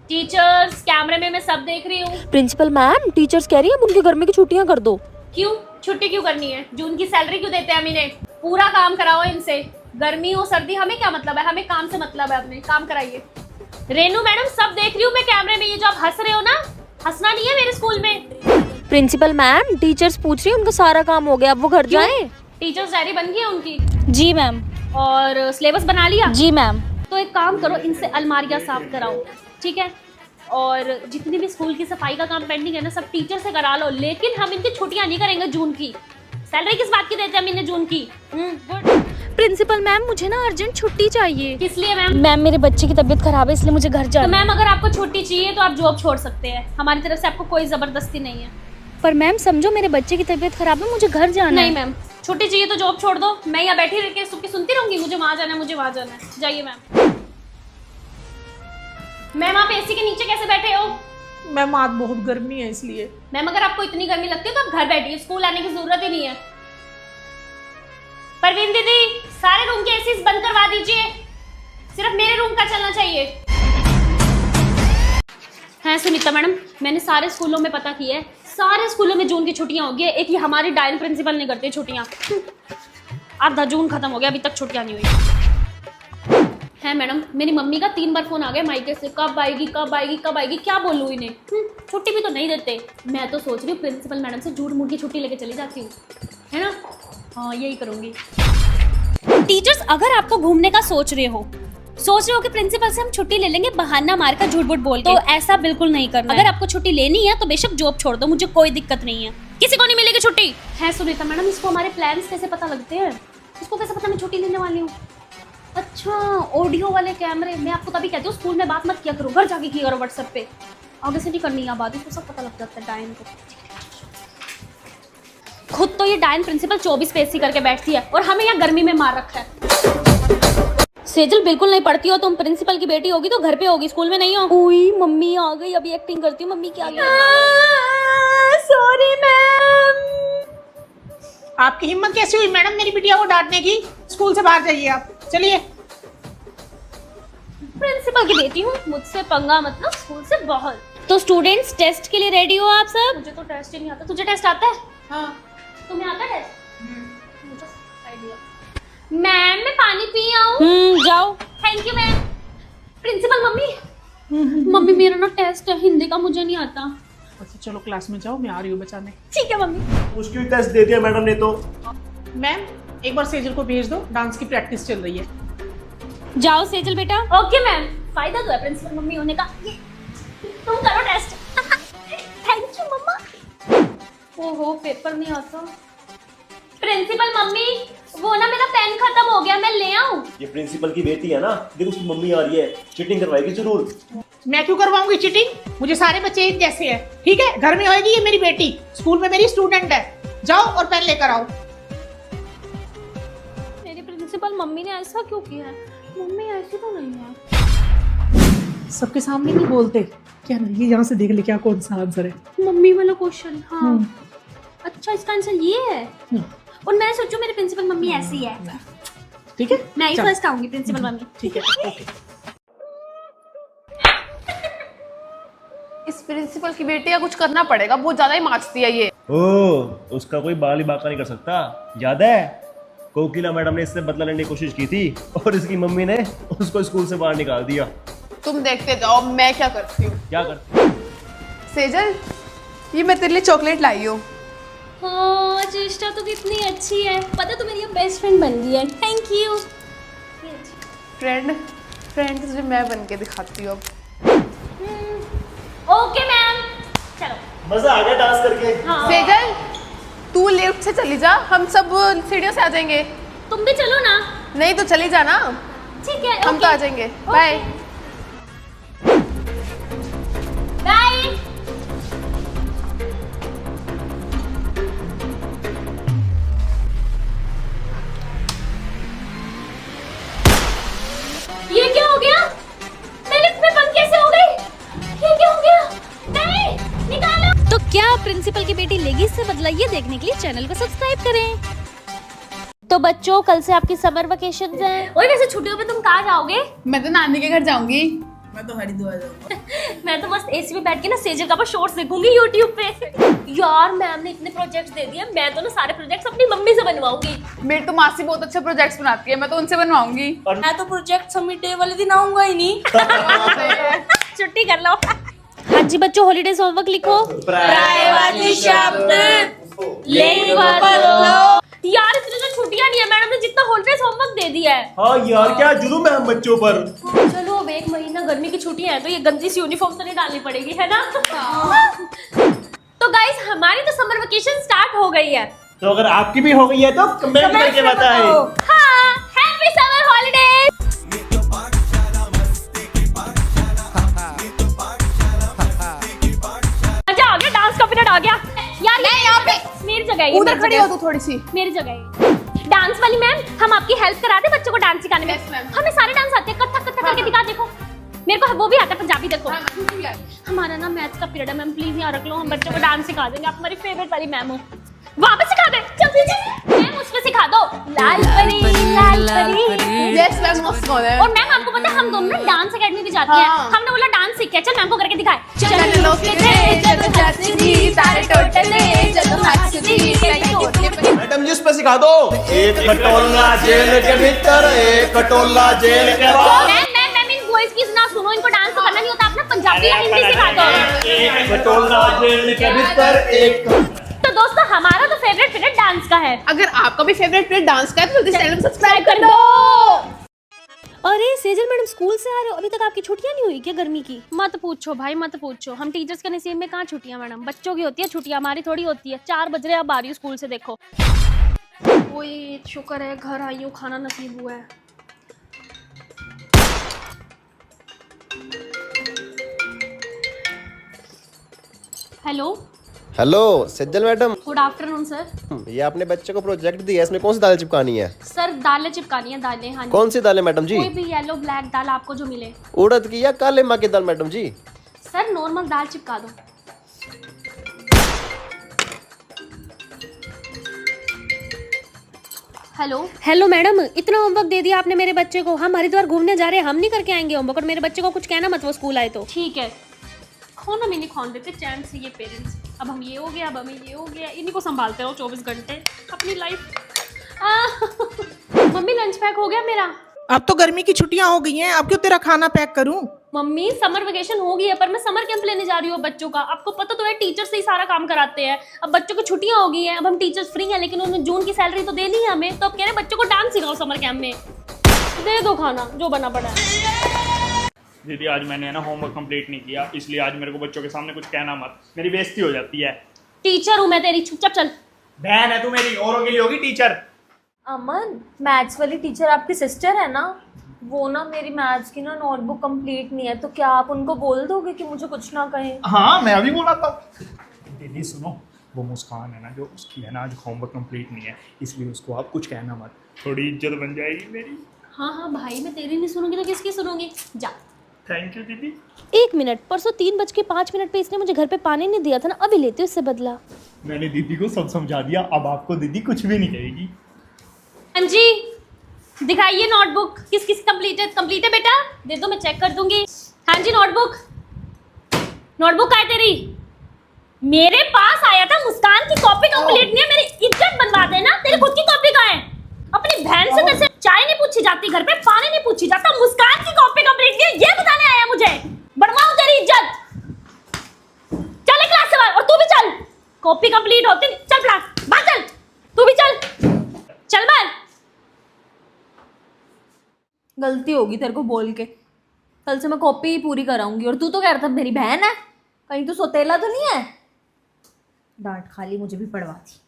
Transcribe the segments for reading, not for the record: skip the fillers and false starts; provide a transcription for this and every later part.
Teachers कैमरे में मैं सब देख रही हूँ। प्रिंसिपल मैम, टीचर्स कह रही है अब उनके गर्मी की छुट्टियां कर दो। क्यों छुट्टी क्यों करनी है? जून की सैलरी क्यों देते हैं हम इन्हें? पूरा काम कराओ इनसे, गर्मी हो सर्दी हमें क्या मतलब है, हमें काम से मतलब है, अपने काम कराइए। रेनू मैडम सब देख रही हूँ मैं कैमरे में, ये जो आप हंस रहे हो ना, हंसना नहीं है मेरे स्कूल में। प्रिंसिपल मैम, टीचर्स पूछ रही है उनका सारा काम हो गया, अब वो घर जाएं। टीचर्स डायरी बन गई है उनकी? जी मैम। और सिलेबस बना लिया? जी मैम। तो एक काम करो, इनसे अलमारियां साफ कराओ, ठीक है? और जितनी भी स्कूल की सफाई का काम पेंडिंग है ना, सब टीचर से करा लो, लेकिन हम इनकी छुट्टियां नहीं करेंगे जून की। सैलरी किस बात की देते हैं हम इन्हें जून की? गुड। प्रिंसिपल मैम, मुझे ना अर्जेंट छुट्टी चाहिए। किस लिए मैम? मैम, मेरे बच्चे की तबीयत खराब है इसलिए मुझे घर तो जाना है। मैम अगर आपको छुट्टी चाहिए तो आप जॉब छोड़ सकते हैं, हमारी तरफ से आपको कोई जबरदस्ती नहीं है। पर मैम समझो, मेरे बच्चे की तबीयत खराब है, मुझे घर जाना नहीं है। मैम, छुट्टी चाहिए तो जॉब छोड़ दो, मैं यहाँ बैठी रह के सुनती रहूंगी मुझे वहां जाना है, मुझे वहां जाना है। जाइए मैम। मैम आप एसी के नीचे कैसे बैठे हो? मैम आज बहुत गर्मी है इसलिए। मैम अगर आपको इतनी गर्मी लगती है तो आप घर बैठिए, स्कूल आने की जरूरत ही नहीं है। परवीन दीदी, सारे रूम के एसी बंद करवा दीजिए, सिर्फ मेरे रूम का चलना चाहिए। हैं सुनीता मैडम, मैंने सारे स्कूलों में पता किया है, सारे स्कूलों में जून की छुट्टियां हो गई है, एक ही हमारी डायन प्रिंसिपल नहीं करते छुट्टियां। आधा जून खत्म हो गया, अभी तक छुट्टियां नहीं हुई है। मैडम मेरी मम्मी का 3 बार फोन आ गया मायके से, कब आएगी कब आएगी कब आएगी, क्या बोलूँ इन्हें? छुट्टी भी तो नहीं देते। मैं तो सोच रही हूँ प्रिंसिपल मैडम से झूठ मूठ की छुट्टी लेके चली जाती हूँ, है ना? हाँ यही करूँगी। टीचर्स अगर आपको घूमने का सोच रहे हो कि प्रिंसिपल से हम छुट्टी ले लेंगे बहाना मारकर झूठ मूठ बोल के, तो ऐसा बिल्कुल नहीं करना। अगर आपको छुट्टी लेनी है तो बेशक जॉब छोड़ दो, मुझे कोई दिक्कत नहीं है, किसी को नहीं मिलेगी छुट्टी। है सुनीता मैडम, इसको हमारे प्लान्स कैसे पता लगते हैं? इसको कैसे पता मैं छुट्टी लेने वाली हूँ? अच्छा, ऑडियो वाले कैमरे। मैं आपको तभी कहती हूँ स्कूल में बात मत किया करो, घर जाके किया करो व्हाट्सएप पे, आगे से नहीं करनी है बात, इसको सब पता लग जाता है डायन को। खुद तो ये डायन प्रिंसिपल 24 पे एसी करके बैठती है और हमें यहाँ गर्मी में मार रखा है। सेजल बिल्कुल नहीं पढ़ती हो तुम, प्रिंसिपल की बेटी होगी तो घर पे होगी, स्कूल में नहीं हो। ओई मम्मी आ गई, अभी एक्टिंग करती हूँ, मम्मी क्या गई? Sorry ma'am. आपकी हिम्मत कैसी हुई मैडम मेरी बिटिया को डांटने की? स्कूल से बाहर जाइए आप, चलिए। प्रिंसिपल की बेटी हूँ, मुझसे पंगा मतलब स्कूल से बाहर। तो स्टूडेंट्स टेस्ट के लिए रेडी हो आप सब? मुझे तो टेस्ट ही नहीं आता। तुझे टेस्ट आता है? हाँ। तुम्हें आता है टेस्ट? मैम मैं पानी पी आऊँ? जाओ। Thank you ma'am. Principal mummy, mummy मेरा ना टेस्ट है हिंदी का, मुझे नहीं आता। अच्छा चलो क्लास में जाओ, मैं आ रही हूँ बचाने। ठीक है मम्मी। उसकी टेस्ट दे दिया मैडम ने तो। मैम एक बार सेजल को भेज दो, डांस की प्रैक्टिस चल रही है। जाओ सेजल बेटा। Okay ma'am. फायदा तो है प्रिंसिपल मम्मी होने का। तुम करो टेस्ट। थैंक यू मम्मा। ओहो पेपर नहीं आता। प्रिंसिपल मम्मी, वो ना मेरा पेन खत्म हो गया, मैं ले आऊं? ये प्रिंसिपल की बेटी है ना, देखो उसकी मम्मी आ रही है, चीटिंग करवाएगी जरूर। मैं क्यों करवाऊंगी चीटिंग? मुझे सारे बच्चे एक जैसे हैं, ठीक है? घर में होएगी ये मेरी बेटी, स्कूल में मेरी स्टूडेंट है। जाओ और पेन लेकर आओ। मेरी प्रिंसिपल मम्मी ने ऐसा क्यों किया है? मम्मी ऐसी तो नहीं है। सबके सामने नहीं बोलते क्या? ना ये यहाँ से देख ले क्या कौन सा आंसर है। मम्मी वाला क्वेश्चन। हाँ अच्छा, इसका आंसर ये है। और मैं सोचूं मेरी प्रिंसिपल मम्मी ऐसी है। ठीक है, मैं ही चल। फर्स्ट आऊंगी प्रिंसिपल मम्मी। ठीक है ओके। इस प्रिंसिपल की बेटी का कुछ करना पड़ेगा, बहुत ज्यादा ही माचती है ये। ओह, उसका कोई बाल ही बाका नहीं कर सकता। याद है कोकिला मैडम ने इससे बदला लेने की कोशिश की थी और इसकी मम्मी ने उसको स्कूल से बाहर निकाल दिया। तुम देखते जाओ मैं क्या करती हूँ। क्या कर? सेजल, ये मैं तेरे लिए चॉकलेट लाई हूँ। हाँ चेष्टा तो कितनी अच्छी है, पता तो मेरी बेस्ट फ्रेंड बन गई है। Thank you. फ्रेंड तुझे मैं बन के दिखाती हूँ अब। ओके मैम, चलो। मजा आ गया डांस करके। हाँ। सेजल, तू लिफ्ट से चली जा, हम सब सीढ़ियों से आ जाएंगे। तुम भी चलो ना। नहीं तो चली जा ना, ठीक है हम तो आ जाएंगे। बाय। बाय। ये क्या हो गया? मैं लिफ्ट में बंद कैसे हो गई? ये क्या हो गया? नहीं, निकालो। तो क्या प्रिंसिपल की बेटी लेगी इससे बदला, ये देखने के लिए चैनल को सब्सक्राइब करें। तो बच्चों कल से आपकी समर वेकेशंस हैं। ओए वैसे छुट्टियों पे तुम कहाँ जाओगे? मैं तो नानी के घर जाऊंगी। मैं तो हरिद्वार जाऊंगा। मैं तो मस्त एसी में बैठ के ना सेजल का शॉर्ट्स देखूंगी यूट्यूब पे। यार मैम ने इतने प्रोजेक्ट्स दे दिए, मैं तो ना सारे प्रोजेक्ट्स अपनी मम्मी से बनवाऊंगी। मेरी तो मासी बहुत अच्छे प्रोजेक्ट्स बनाती है, मैं तो उनसे बनवाऊंगी। और मैं तो प्रोजेक्ट सबमिट डे वाले दिन आऊंगा ही नहीं। छुट्टी कर लो। हाँ जी बच्चों, हॉलीडेज होमवर्क लिखो। पर्यायवाची शब्द यार इतनी तो छुट्टियां नहीं है, मैडम ने जितना हॉलीडेज होमवर्क दे दिया है। हाँ यार क्या जुलूम है हम बच्चों पर। चलो अब 1 महीना गर्मी की छुट्टियां हैं तो ये गंदी सी यूनिफॉर्म तो नहीं डालनी पड़ेगी, है ना? तो गाइस हमारी तो समर वेकेशन स्टार्ट हो गई है। तो अगर आपकी भी हो गई है तो कमेंट करके बताएं। हाँ, हैप्पी समर हॉलीडेज। मजा आ गया, डांस का पीरियड आ गया। यार ये यहाँ पे मेरी जगह है, ये उधर मेरी खड़ी जगह हो तू थोड़ी सी। मेरी जगह है। डांस वाली मैम, हम आपकी हेल्प कराते बच्चों को डांस सिखाने में। Yes, ma'am. हमें सारे डांस आते हैं, कथक कथक करके दिखा। देखो मेरे को वो भी आता है, पंजाबी। देखो हमारा ना मैथ्स का पीरियड है मैम, प्लीज यहाँ रख लो, हम बच्चों को डांस सिखा देंगे। आप हमारी फेवरेट वाली मैम हो, वहाँ पे सिखा दे। मैम उस पे सिखा दो, लाल परी लाल परी। यस मैम, मस्त हो है। और मैम आपको पता है हम दोनों ना डांस एकेडमी भी जाती हैं। हाँ। हमने बोला डांस सीख के चल मैम को करके दिखाए। चलो तारे टोटले चलो मैडम जी उस पे सिखा दो। एक खटोला जेल के भीतर, एक खटोला जेल के बाहर। मैम इन बॉयज की ना सुनो, इनको डांस तो करना नहीं होता, अपना पंजाबी या हिंदी सिखा दो। एक खटोला जेल के भीतर एक। तो दोस्तों हमारा तो फेवरेट पीरियड डांस का है। अगर आपका भी फेवरेट पीरियड डांस का है तो चैनल को सब्सक्राइब कर दो। अरे सेजल मैडम स्कूल से आ रहे हो, अभी तक आपकी छुट्टियां नहीं हुई क्या गर्मी की? मत पूछो भाई मत पूछो, हम टीचर्स के नसीब में कहाँ छुट्टियां मैडम, बच्चों की होती है छुट्टियां, हमारी थोड़ी होती है। 4 बज रहे अब आ रही हूँ स्कूल से। देखो ओए शुक्र है घर आई हूँ, खाना नसीब हुआ है। हेलो हेलो सज्जल मैडम, गुड आफ्टरनून सर। ये आपने बच्चे को प्रोजेक्ट दिया है, इसमें कौन सी दाल चिपकानी है? सर दालें चिपकानी है, दालें। हाँ जी। कौन सी दाल है मैडम जी? कोई भी येलो ब्लैक दाल आपको जो मिले। उड़द की या काले माँ की दाल मैडम जी? सर नॉर्मल दाल चिपका दो। हेलो मैडम, इतना होमवर्क दे दिया आपने मेरे बच्चे को। हम हरिद्वार घूमने जा रहे हैं, हम नहीं करके आएंगे होमवर्क। और मेरे बच्चे को कुछ कहना मत, वो स्कूल आए तो। ठीक है, खोना में नहीं खोन देते चैन से ये पेरेंट्स। अब हम ये हो गया, अब हमें ये हो गया, इन्हीं को संभालते रहो 24 घंटे अपनी लाइफ। मम्मी लंच पैक हो गया मेरा। अब तो गर्मी की छुट्टियां हो गई हैं, अब क्यों तेरा खाना पैक करूं? मम्मी समर वेकेशन हो गई है पर मैं समर कैंप लेने जा रही हूँ बच्चों का। आपको पता तो है टीचर से ही सारा काम कराते हैं। अब बच्चों की छुट्टियां हो गई हैं, अब हम टीचर्स फ्री हैं, लेकिन उन्होंने जून की सैलरी तो देनी है हमें। तो अब कह रहे बच्चों को डांस सिखाओ समर कैंप में। दे दो खाना जो बना पड़ा है। दीदी आज मैंने ना होमवर्क कंप्लीट नहीं किया, इसलिए आज मेरे को बच्चों के सामने कुछ कहना मत, मेरी बेइज्जती हो जाती है। टीचर हूँ मैं तेरी, चुपचाप चल। बहन है तू मेरी, औरों के लिए होगी टीचर। अमन, मैथ्स वाली टीचर आपकी सिस्टर है ना? वो ना मेरी मैथ्स की ना नोटबुक कंप्लीट नहीं है, तो क्या आप उनको बोल दोगे कि मुझे कुछ ना कहें? हाँ मैं अभी बोला था। दीदी सुनो, वो मुस्कान है ना जो, उसकी है ना आज होमवर्क कंप्लीट नहीं है, इसलिए उसको आप कुछ कहना मत, थोड़ी इज्जत बन जाएगी मेरी। हाँ हाँ भाई, मैं तेरी नहीं सुनूंगी तो किसकी सुनूंगी? जा। थैंक यू दीदी। 1 मिनट, परसों 3:05 पे इसने मुझे घर पे पानी नहीं दिया था ना, अभी लेती हूँ इससे बदला। मैंने दीदी को सब समझा दिया, अब आपको दीदी कुछ भी नहीं कहेगी। हाँ जी दिखाइए नोटबुक, किस किस कंप्लीट है बेटा? दे दो मैं चेक कर दूंगी। हाँ जी नोटबुक कहाँ है तेरी? मेरे पास आया था मुस्कान की कॉपी कंप्लीट नहीं है, मेरी इज्जत बनवा देना। तेरी खुद की कॉपी कहाँ है? अपनी बहन से जैसे चाय नहीं पूछी जाती, घर पे पानी नहीं पूछी जाता, मुस्कान की कॉपी कंप्लीट नहीं है ये बताने आया मुझे। बनवाऊं तेरी इज्जत। चल क्लास से बाहर, और तू भी चल। कॉपी कंप्लीट होती नहीं, चल क्लास बाहर चल। तू भी चल बाहर। गलती होगी तेरे को बोल के, कल से मैं कॉपी ही पूरी कराऊंगी। और तू तो कह रहा था मेरी बहन है, कहीं तू सोतेला तो नहीं है? डांट खा ली, मुझे भी पढ़वाती।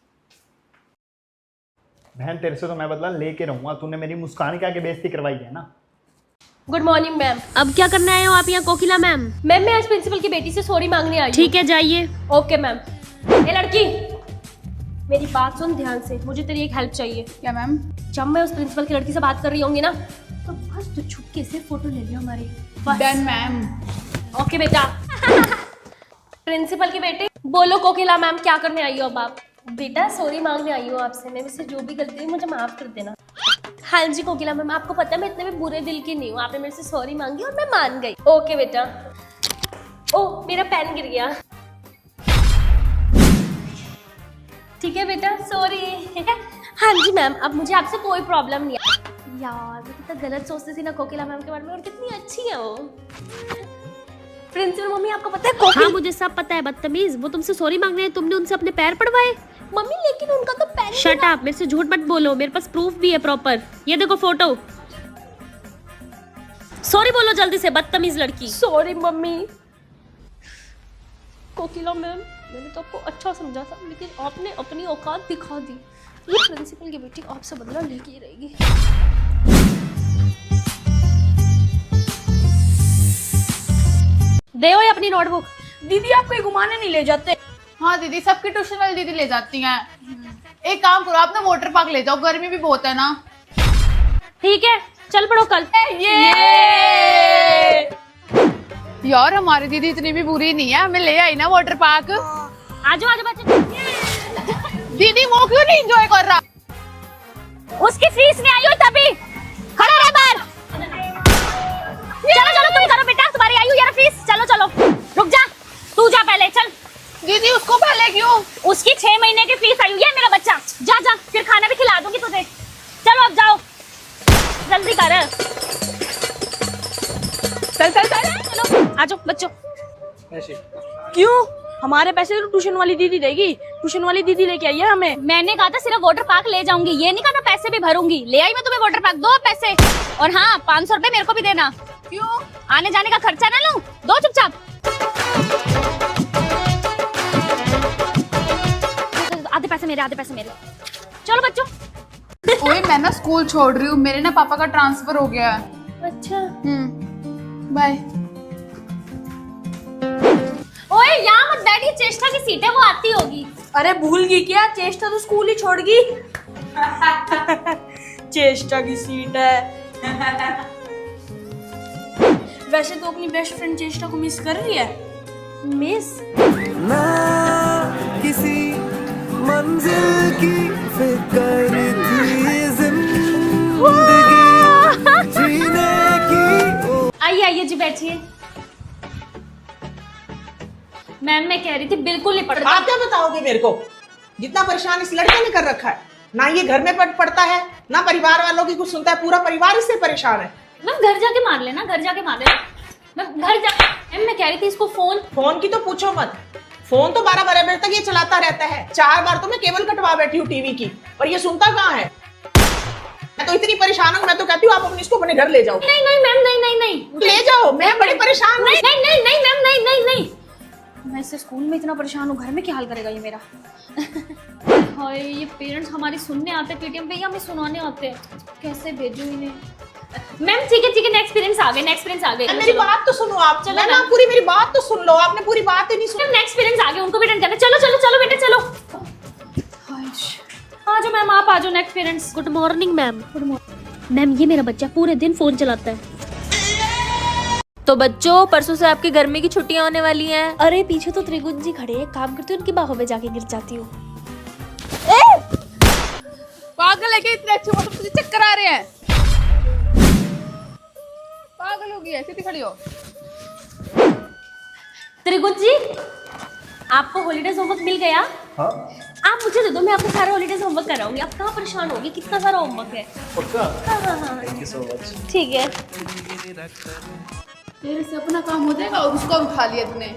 बहन तेरे से तो मैं बदला लेके रहूंगा, तूने मेरी मुस्कान के आगे बेइज्जती करवाई है ना। Good morning ma'am. अब क्या करने आए हो आप यहाँ कोकिला मैम? मैम मैं आज प्रिंसिपल की बेटी से सॉरी मांगने आई हूँ। ठीक है जाइए। Okay ma'am. ए लड़की मेरी बात सुन ध्यान से, मुझे तेरी एक हेल्प चाहिए। क्या मैम? जब मैं उस प्रिंसिपल की लड़की से बात कर रही होंगी ना, तो बस तू छुपके से फोटो ले लियो हमारी। Done ma'am. ओके बेटा। प्रिंसिपल की बेटी बोलो कोकिला मैम क्या करने आई हो अब आप? बेटा सॉरी मांगने आई हूँ आपसे, मैं मुझसे जो भी गलती हुई मुझे माफ कर देना। हाँ जी कोकिला मैम, आपको पता है मैं इतने भी बुरे दिल की नहीं हूँ। आपने मेरे से सॉरी मांगी और मैं मान गई। ओके बेटा। ओ मेरा पेन गिर गया। ठीक है बेटा, सॉरी। हाँ जी मैम, अब मुझे आपसे कोई प्रॉब्लम नहीं है। यार मैं कितना गलत सोचती थी ना कोकिला मैम के बारे में, और कितनी अच्छी है वो। प्रिंसिपल मम्मी आपको पता है हाँ मुझे सब पता है बदतमीज, वो तुमसे सॉरी मांग रहे हैं, तुमने उनसे अपने पैर पड़वाए। मम्मी लेकिन उनका तो पेन। शट अप, मेरे से झूठ मत बोलो, मेरे पास प्रूफ भी है प्रॉपर। ये देखो फोटो। सॉरी बोलो जल्दी से, बदतमीज लड़की। Sorry mummy. कोकिला मैम, मैंने तो आपको अच्छा समझा था, लेकिन आपने अपनी औकात दिखा दी। ये प्रिंसिपल की बेटी आपसे बदला लेके ही रहेगी। दे हो अपनी नोटबुक। दीदी आप कहीं घुमाने नहीं ले जाते? हाँ दीदी, सबकी ट्यूशन वाली दीदी ले जाती हैं। एक काम करो, आप ना वाटर पार्क ले जाओ, गर्मी भी बहुत है ना। ठीक है, चल पड़ो कल। यार हमारी दीदी इतनी भी बुरी नहीं है, हमें ले आई ना वाटर पार्क। आजो आजो बच्चे। दीदी वो क्यों नहीं एंजॉय कर रहा? उसकी फीस नहीं आई हो तभी। खड़ा रह बाहर। चलो चलो तुम करो बेटा, तुम्हारी आई हुई है ना फीस। चलो चलो, रुक जा, तू जा पहले चल। दीदी उसको पहले क्यों? उसकी 6 महीने की फीस आई हुई है मेरा बच्चा। जा जा, फिर खाना भी खिला दूंगी तुझे। चलो अब जाओ, जल्दी कर। चल चल चल। चलो आजो बच्चों। क्यों? हमारे पैसे तो ट्यूशन वाली दीदी देगी। ट्यूशन वाली दीदी लेके आई है हमें। मैंने कहा था सिर्फ वाटर पार्क ले जाऊंगी, ये नहीं कहा था पैसे भी भरूंगी। ले आई मैं तुम्हें वाटर पार्क, दो पैसे। और हाँ 500 रुपए मेरे को भी देना। क्यों? आने जाने का खर्चा ना लूं, दो चुपचाप। आधे पैसे मेरे, आधे पैसे मेरे। चलो बच्चों। ओए मैं ना स्कूल छोड़ रही हूँ, मेरे ना पापा का ट्रांसफर हो गया है। अच्छा। बाय। ओए यहाँ मत बैठ, ये चेष्टा की सीट है, वो आती होगी। अरे भूल गई क्या? चेष्टा तो स्कूल ही छोड़ गई। चेष्टा की सीट है। वैसे तो अपनी बेस्ट फ्रेंड चेष्टा को मिस कर रही है। मिस? ना किसी मंजिल की फिक्र थी जिंदगी जीने की। आइए आइए जी बैठिए। मैम मैं कह रही थी बिल्कुल नहीं पढ़ता। आप क्या बताओगे मेरे को? जितना परेशान इस लड़के ने कर रखा है, ना ये घर में पढ़ता है, ना परिवार वालों की कुछ सुनता है, पूरा परिवार इससे परेशान है। मैम घर जाके मार लेना, घर जाके मार लेना। मैम घर जा। मैम मैं कह रही थी इसको फोन की तो पूछो मत। फोन तो 12 बजे तक ये चलाता रहता है। 4 बार तो मैं केबल कटवा बैठी हूँ टीवी की, और ये सुनता कहाँ है। मैं तो इतनी परेशान हूँ, मैं तो कहती हूँ आप अपने इसको अपने घर ले जाओ। नहीं नहीं मैम, नहीं नहीं नहीं ले जाओ, मैं बड़ी परेशान हूँ। नहीं नहीं नहीं नहीं मैम, नहीं नहीं नहीं। मैं इससे स्कूल में इतना परेशान हूँ, घर में क्या हाल करेगा ये मेरा। हाय ये पेरेंट्स हमारी सुनने आते पीटीएम पे, या हमें सुनाने आते हैं, कैसे भेजूं इन्हें। मैम ठीक है, नेक्स्ट पेरेंट्स आ गए, नेक्स्ट पेरेंट्स आ गए। मेरी बात तो सुनो आप। चलो ना पूरी मेरी बात तो सुन लो, आपने पूरी बात ही नहीं सुनी। नेक्स्ट पेरेंट्स आ गए, उनको भी अटेंड करना। चलो चलो चलो बेटे चलो। आ जाओ मैम, आप आ जाओ next parents. Good morning ma'am. Good morning ma'am. ये मेरा बच्चा पूरे दिन फोन चलाता है। तो बच्चों परसों से आपकी गर्मी की छुट्टियां होने वाली हैं। अरे पीछे तो त्रिगुण जी खड़े हैं, काम करती हूँ उनकी बाहों में जाके गिर जाती हूँ। पागल है क्या? इतने अच्छे मौसम तुझे चक्कर आ रहे हैं? पागल हो गई है, सीधी खड़ी हो। त्रिगुण जी आपको हॉलीडेज होमवर्क मिल गया? हाँ आप मुझे दे दो, मैं आपको सारा हॉलीडेज होमवर्क कराऊंगी। आप कहाँ परेशान होगी, कितना सारा होमवर्क है। पक्का। हाँ थैंक यू सो मच। ठीक है। तेरे से अपना काम हो जाएगा और उसको उठा लिया तूने।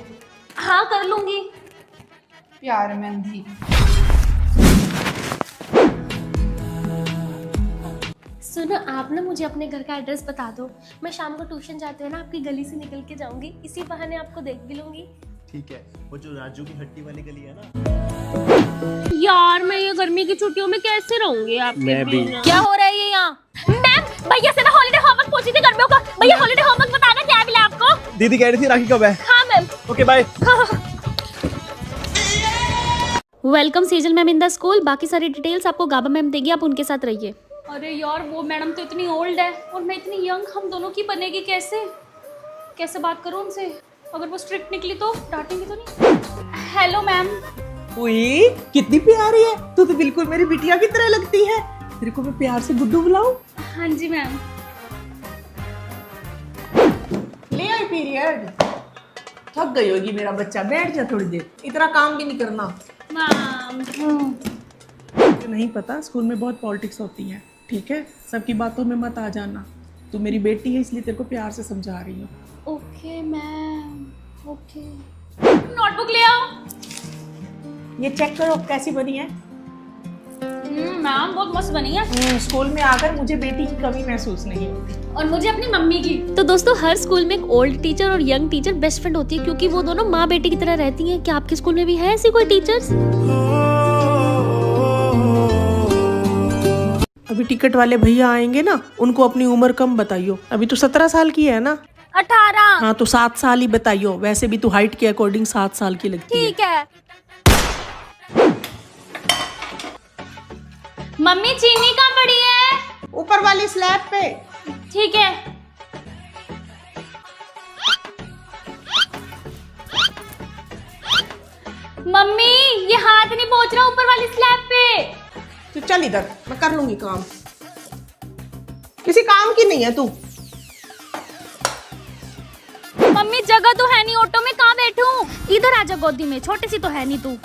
हाँ कर लूंगी। प्यार में अंधी। सुनो आप ना मुझे अपने घर का एड्रेस बता दो, मैं शाम को ट्यूशन जाते हुए ना आपकी गली से निकल के जाऊंगी, इसी बहाने आपको देख भी लूंगी। ठीक है, वो जो राजू की हट्टी वाली गली है ना। यार मैं ये गर्मी की छुट्टियों में कैसे रहूंगी आपके मैं भी। बिना? क्या हो रहा है ये यहाँ? मैम भैया से ना हॉलीडे होमवर्क पूछी थी गर्मियों का। भैया हॉलीडे होमवर्क बताना क्या मिला आपको? दीदी कह रही थी राखी कब है। हाँ मैम। Okay bye. Welcome Sejal ma'am in the school. बाकी सारी डिटेल्स आपको गाबा मैम देगी, आप उनके साथ रहिए। अरे यार वो मैडम तो इतनी ओल्ड है और मैं इतनी यंग, हम दोनों की बनेगी कैसे? कैसे बात करूँ उनसे? अगर वो स्ट्रिक्ट निकली तो डांटेंगी तो नहीं? Hello ma'am. उई, कितनी प्यारी है तू, तो बिल्कुल मेरी बिटिया की तरह लगती है। तेरे को मैं प्यार से गुड्डू बुलाऊं? हाँ जी मैम। ले आई पीरियड। थक गई होगी मेरा बच्चा, बैठ जा थोड़ी देर, इतना काम भी नहीं करना। मैम मुझे नहीं पता स्कूल में बहुत पॉलिटिक्स होती है, ठीक है? सबकी बातों में मत आ जाना। तू मेरी बेटी है इसलिए तेरे को प्यार से समझा रही हूँ। Okay ma'am, okay. नोटबुक ले आओ। ये चेक करो कैसी बनी है। मैम बहुत मस्त बनी है। स्कूल में आकर मुझे बेटी की कमी महसूस नहीं होती। और मुझे अपनी मम्मी की। तो दोस्तों हर स्कूल में एक ओल्ड टीचर और यंग टीचर बेस्ट फ्रेंड होती है क्योंकि वो दोनों माँ बेटी की तरह रहती हैं। क्या आपके स्कूल में भी है ऐसी कोई टीचर्स? अभी टिकट वाले भैया आएंगे ना, उनको अपनी उम्र कम बताइयो। अभी तो 17 साल की है ना? 18। हाँ तो 7 साल ही बताइयो। वैसे भी तू हाइट के अकॉर्डिंग 7 साल की लगती है। ठीक है। मम्मी चीनी कहाँ पड़ी है? ऊपर वाली स्लैब पे। ठीक है। मम्मी ये हाथ नहीं पहुंच रहा ऊपर वाली स्लैब पे। तू चल इधर, मैं कर लूंगी काम। किसी काम की नहीं है तू। मम्मी जगह तो है नहीं ऑटो में, कहाँ बैठूं? इधर आजा गोदी में, छोटी सी तो है नहीं तू।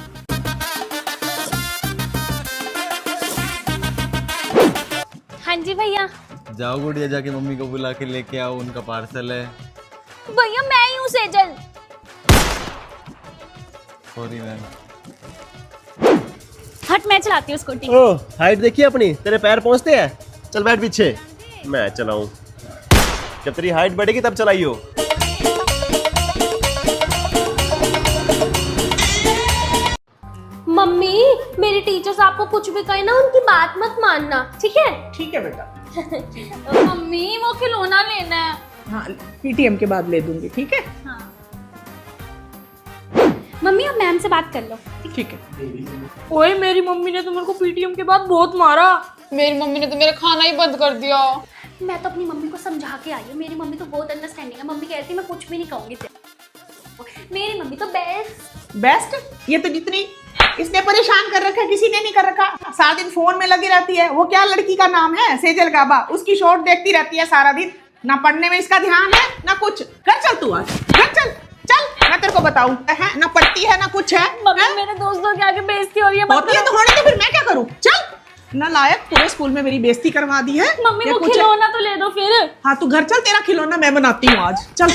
हाँ जी भैया। जाओ गुड़िया, जाके मम्मी को बुला के लेके आओ, उनका पार्सल है। भैया मैं ही हूँ सेजल। Sorry ma'am. हट मैं चलाती हूँ स्कूटी। ओ हाइट देखिए अपनी, तेरे पैर पहुंचते हैं। चल बैठ पीछे, मैं चलाऊं। जब तेरी हाइट बढ़ेगी तब चलाइयो। मम्मी मेरी टीचर्स आपको कुछ भी कहे ना उनकी बात मत मानना, ठीक है? ठीक है बेटा। मम्मी वो खिलौना लेना है। हाँ पीटीएम के बाद ले दूंगी, ठीक है? हाँ। मम्मी आप मैम से बात कर लो। ठीक है। ओए मेरी मम्मी ने तो मेरे को पीटीएम के बाद बहुत मारा। मेरी मम्मी ने तो मेरा खाना ही बंद कर दिया। मैं तो अपनी मम्मी को समझा के आई हूँ। मेरी मम्मी तो बहुत अंडरस्टैंडिंग है। मम्मी कहती है मैं कुछ भी नहीं कहूंगी तेरे। मेरी मम्मी तो बेस्ट। ये तो जितनी इसने परेशान कर रखा है किसी ने नहीं कर रखा। सारा दिन फोन में लगी रहती है। वो क्या लड़की का नाम है? सेजल गाबा। उसकी शॉर्ट देखती रहती है सारा दिन। ना पढ़ने में इसका ध्यान है ना कुछ। घर चल तू, आज घर चल। चल मैं तेरे को बताऊं है ना पढ़ती है ना कुछ है। मम्मी मेरे दोस्तों के आगे बेइज्जती हो रही है। होती है तो होने दे, फिर मैं क्या करूं? चल ना लायक, पूरे स्कूल में मेरी बेइज्जती करवा दी है। मम्मी वो खिलौना तो ले दो फिर। हाँ तू घर चल, तेरा खिलौना मैं बनाती हूँ आज। चल।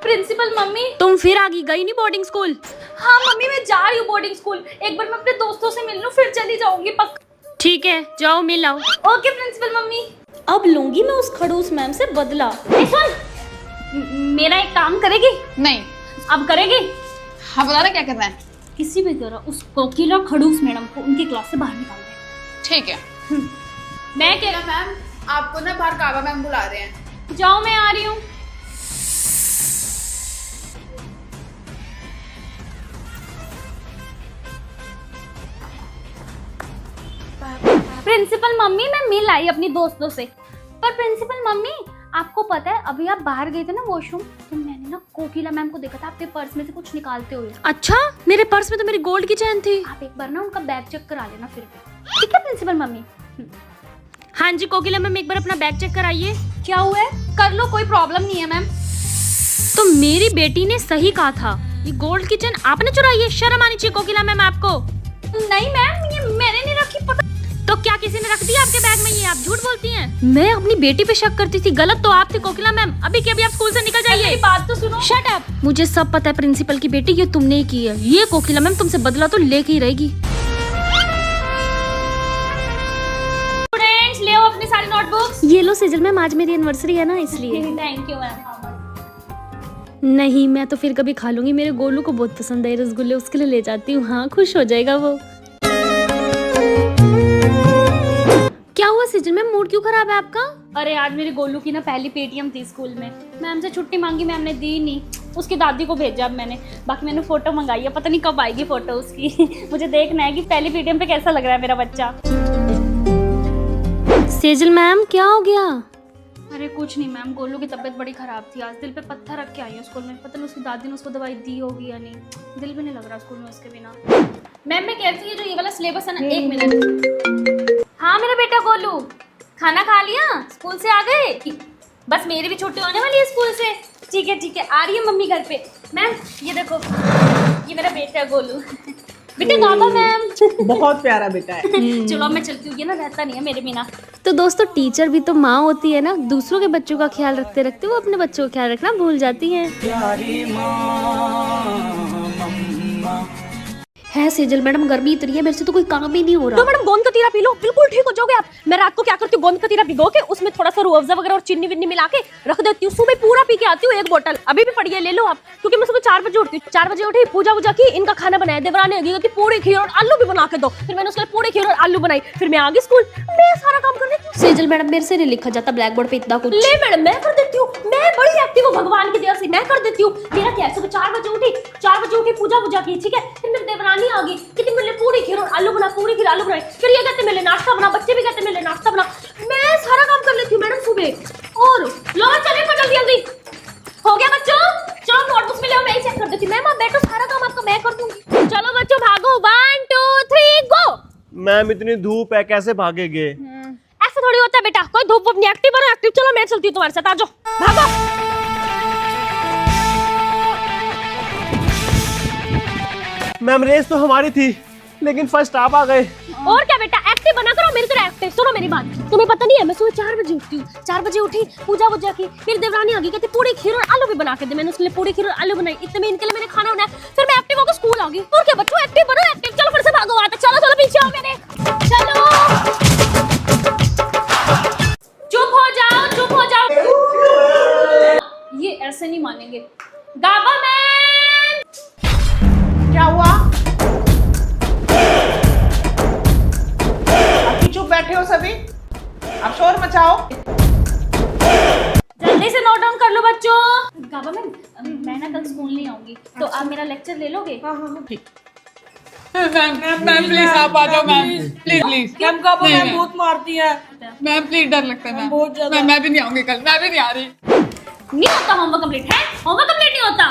Principal mummy. तुम फिर आगे गई नहीं बोर्डिंग स्कूल? हाँ मम्मी मैं जा रही हूँ बोर्डिंग स्कूल। एक बार मैं अपने दोस्तों से मिल लूँ फिर चली जाऊंगी पक्का। ठीक है जाओ मिल आओ। Okay principal mummy. अब लूंगी मैं उस खड़ूस मैम से बदला। मेरा एक काम करेगी? नहीं। अब करेगी? हाँ बता रहे क्या करना है? किसी भी तरह उस कोकिला खड़ूस मैडम को उनकी क्लास से बाहर निकाल दे। ठीक है। मैं क्या मैम आपको ना बाहर काबा मैम बुला रहे हैं। जाओ मैं आ रही हूँ। प्रिंसिपल मम्मी मैं मिल आई अपनी दोस्तों से। पर प्रिंसिपल मम्मी आपको पता है अभी आप बाहर गए थे ना वॉशरूम, तो मैंने ना कोकिला मैम को देखा था आपके पर्स में से कुछ निकालते हुए। अच्छा मेरे पर्स में तो मेरी गोल्ड की चैन थी। आप एक बार ना उनका बैग चेक करा लेना फिर भी। ठीक है प्रिंसिपल मम्मी? हाँ जी कोकिला मैम एक बार अपना बैग चेक कराइए। क्या हुआ है? कर लो, कोई प्रॉब्लम नहीं है मैम। तो मेरी बेटी ने सही कहा था, ये गोल्ड की चैन आपने चुराई है। शर्म आनी चाहिए कोकिला मैम आपको। नहीं मैम ये मैंने नहीं रखी। पता तो क्या किसी ने रख दिया आपके बैग में? ये आप झूठ बोलती हैं। मैं अपनी बेटी पे शक करती थी, गलत तो आप थी कोकिला मैम। अभी के अभी आप स्कूल से निकल जाइए। मेरी बात तो सुनो। Shut up. मुझे सब पता है प्रिंसिपल की बेटी, ये तुमने ही की है। ये कोकिला मैम तुमसे बदला तो लेके ही रहेगी। स्टूडेंट्स ले आओ अपनी सारी नोटबुक्स। ये लो सेजल मैम, आज मेरी एनिवर्सरी है ना इसलिए। Thank you ma'am. नहीं मैं तो फिर कभी खा लूंगी। मेरे गोलू को बहुत पसंद है रसगुल्ले, उसके लिए ले जाती हूँ। हाँ खुश हो जाएगा वो। क्या हुआ सेजल मैम, मूड क्यों खराब है आपका? अरे आज मेरे गोलू की ना पहली पेटीएम थी स्कूल में। मैम से छुट्टी मांगी, मैम ने दी नहीं। उसकी दादी को भेजा अब मैंने। बाकी मैंने फोटो मंगाई है, पता नहीं कब आएगी फोटो उसकी। मुझे देखना है कि पहली पेटीएम पे कैसा लग रहा है मेरा बच्चा। सेजल मैम क्या हो गया? अरे कुछ नहीं मैम, गोलू की तबीयत बड़ी खराब थी। आज दिल पे पत्थर रख के आई है स्कूल में। पता नहीं उसकी दादी ने उसको दवाई दी होगी या नहीं। दिल भी नहीं लग रहा स्कूल में उसके बिना। मैम मैं कहती हूँ जो ये वाला सिलेबस है ना, एक मिनट। हाँ मेरा बेटा गोलू, खाना खा लिया? स्कूल से आ गए? बस मेरी भी छुट्टी होने वाली है स्कूल से। ठीक है, आ रही है मम्मी घर पे। मैम ये देखो, ये मेरा बेटा गोलू। बेटा गाबा मैम। बहुत प्यारा बेटा है। चलो अब मैं चलती हूँ, ये ना रहता नहीं है मेरे बिना। तो दोस्तों टीचर भी तो माँ होती है ना, दूसरों के बच्चों का ख्याल रखते रखते वो अपने बच्चों का ख्याल रखना भूल जाती हैं। है सेजल मैडम, गर्मी इतनी है मेरे से तो कोई काम ही नहीं हो रहा। तो मैडम गोंद कतीरा पी लो, बिल्कुल ठीक हो जाओगे आप। मैं रात को क्या करती हूँ, गोंद कतीरा भिगो के उसमें थोड़ा सा रूह अफ़ज़ा वगैरह और चीनी विन्नी मिला के रख देती हूँ। सुबह पूरा पी के आती हूँ 1 बोतल, अभी भी पड़ी है, ले लो आप। क्योंकि मैं सुबह 4 बजे उठती हूँ। 4 बजे उठी, पूजा वूजा की, इनका खाना बनाया, देवरानी आ गई कहती पूरी खीर और आलू भी बना के दो। फिर मैंने उसके लिए पूरी खीर और आलू बनाई, फिर मैं आ गई स्कूल। मैं सारा काम कर लेती हूँ। सेजल मैडम मेरे से नहीं लिखा जाता ब्लैक बोर्ड पे इतना कुछ। ले मैडम मैं कर देती हूँ, मैं बड़ी एक्टिव हूँ भगवान की दया से, मैं कर देती हूँ। मेरा क्या है, सुबह 4 बजे उठी, पूजा वूजा की, ठीक है। फिर मेरी देवरानी आ गई, कहती मेरे पूरी खीर और आलू बना, पूरी खीर आलू बनाई। फिर ये कहते मेरे नाश्ता बना, बच्चे भी कहते मेरे नाश्ता बना। मैं सारा काम कर लेती हूँ मैडम सुबह। और लो चले पर जल्दी हो गया बच्चों, चलो नोटबुक्स में ले, मैं ही चेक कर देती हूँ। मैम आप बैठो, सारा काम आपका मैं कर दूंगी। चलो बच्चों भागो, 1 2 3 गो। मैम इतनी धूप है, कैसे भागेंगे? ऐसा थोड़ी होता है बेटा, कोई धूप वूप नहीं, एक्टिव बनो एक्टिव। चलो मैं चलती हूँ तुम्हारे साथ, आ जाओ भागो। मैम रेस तो हमारी थी, लेकिन फर्स्ट आप आ गए। और क्या बेटा, एक्टिव बना करो, मेरी तरह एक्टिव। सुनो मेरी बात, तुम्हें पता नहीं है मैं सुबह 4 बजे उठती हूँ। 4 बजे उठी, पूजा वूजा की, फिर देवरानी आ गई, कहती पूरी खीर और आलू भी बना के दे। मैंने उसके लिए पूरी खीर और आलू बनाई, इतने में इनके लिए मैंने खाना बनाया। फिर मैं एक्टिव होकर स्कूल आ गई। और क्या बच्चों, एक्टिव बनो एक्टिव। चलो फिर से भागो वहां तक, चलो पीछे आओ मेरे, चलो। चुप हो जाओ। ये ऐसे नहीं मानेंगे। गाबा मैम, क्या हुआ? अभी चुप बैठे हो सभी, अब शोर मचाओ। जल्दी से नोट डाउन कर लो बच्चों। गाबा मैम, मैं ना कल स्कूल नहीं आऊंगी, तो आप मेरा लेक्चर ले लोगे? हाँ ठीक। मैम प्लीज आप आ जाओ ma'am, please. Ma'am Gaba ma'am बहुत मारती है। मैम प्लीज, डर लगता है मैम, बहुत ज्यादा। मैं भी नहीं आऊंगी कल, मैं भी नहीं आ रही। नहीं होता होमवर्क कंप्लीट है, होमवर्क कंप्लीट नहीं होता।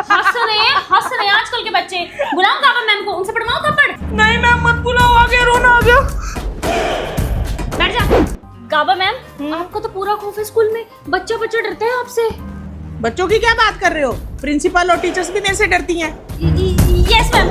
हंस रहे हैं आजकल के बच्चे। बुलाओ गाबा मैम को, उनसे पढ़वाओ थप्पड़। नहीं मैम मत बुलाओ, आ गया, रोना आ गया। बैठ जा। गाबा मैम, आपको तो पूरा खौफ है स्कूल में, बच्चे डरते हैं आपसे। बच्चों की क्या बात कर रहे हो? प्रिंसिपल और टीचर्स भी मेरे से डरती हैं। Yes ma'am,